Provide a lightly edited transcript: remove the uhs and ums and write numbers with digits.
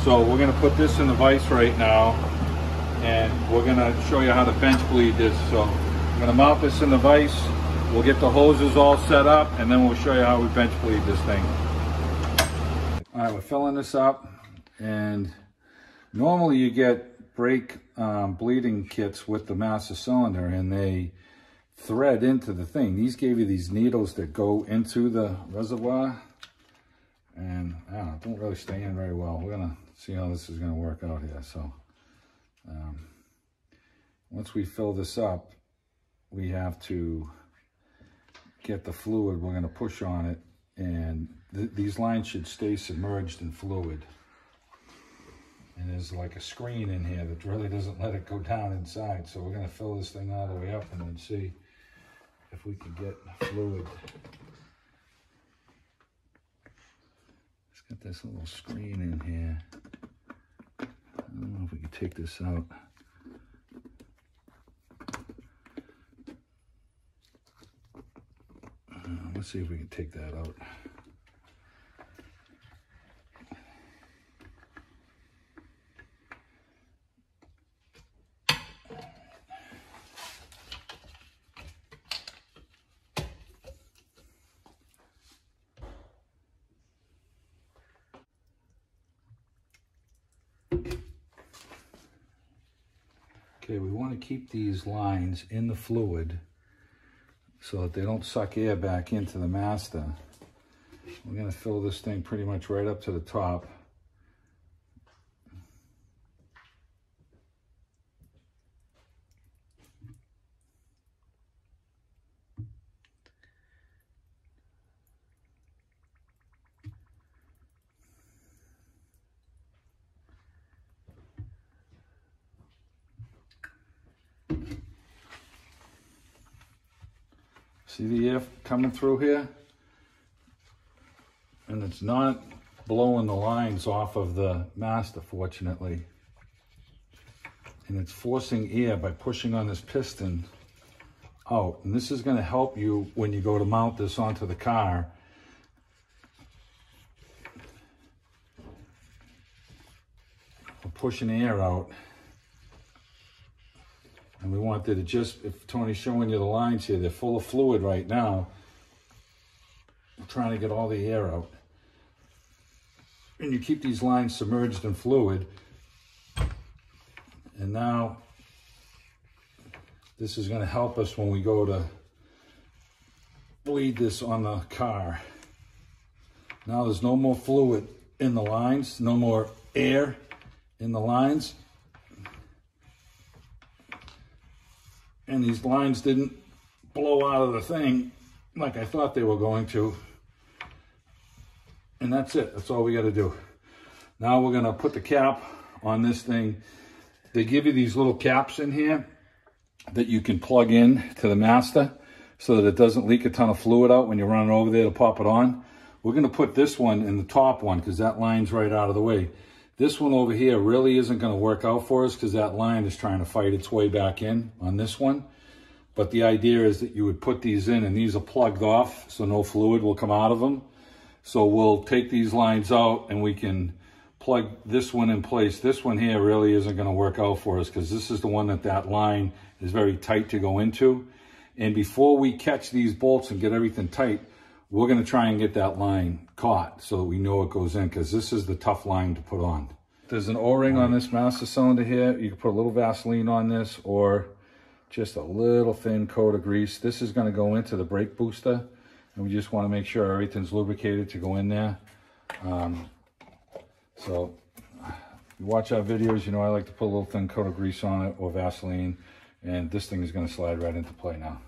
So we're gonna put this in the vise right now, and we're gonna show you how to bench bleed this. So I'm gonna mount this in the vise, we'll get the hoses all set up, and then we'll show you how we bench bleed this thing. All right, we're filling this up, and normally you get brake bleeding kits with the master cylinder, and they thread into the thing. These gave you these needles that go into the reservoir, and don't really stay in very well. We're gonna see how this is gonna work out here. So once we fill this up, we have to get the fluid. We're gonna push on it, and these lines should stay submerged in fluid. And there's like a screen in here that really doesn't let it go down inside. So we're gonna fill this thing all the way up and then see if we can get fluid. It's got this little screen in here. I don't know if we can take this out. Let's see if we can take that out. Okay, we want to keep these lines in the fluid so that they don't suck air back into the master. We're going to fill this thing pretty much right up to the top. See the air coming through here? And it's not blowing the lines off of the master, fortunately. And it's forcing air by pushing on this piston out. And this is going to help you when you go to mount this onto the car. We're pushing air out. And we wanted to just, if Tony's showing you the lines here, they're full of fluid right now. We're trying to get all the air out. And you keep these lines submerged in fluid. And now, this is going to help us when we go to bleed this on the car. Now there's no more fluid in the lines, no more air in the lines. And these lines didn't blow out of the thing like I thought they were going to. And that's it. That's all we got to do. Now we're going to put the cap on this thing. They give you these little caps in here that you can plug in to the master so that it doesn't leak a ton of fluid out when you're running over there to pop it on. We're going to put this one in the top one because that line's right out of the way. This one over here really isn't going to work out for us because that line is trying to fight its way back in on this one. But the idea is that you would put these in, and these are plugged off so no fluid will come out of them. So we'll take these lines out and we can plug this one in place. This one here really isn't going to work out for us because this is the one that line is very tight to go into. And before we catch these bolts and get everything tight, we're going to try and get that line caught so that we know it goes in, because this is the tough line to put on. There's an O-ring on this master cylinder here. You can put a little Vaseline on this or just a little thin coat of grease. This is going to go into the brake booster, and we just want to make sure everything's lubricated to go in there. So you watch our videos, you know I like to put a little thin coat of grease on it or Vaseline, and this thing is going to slide right into play now.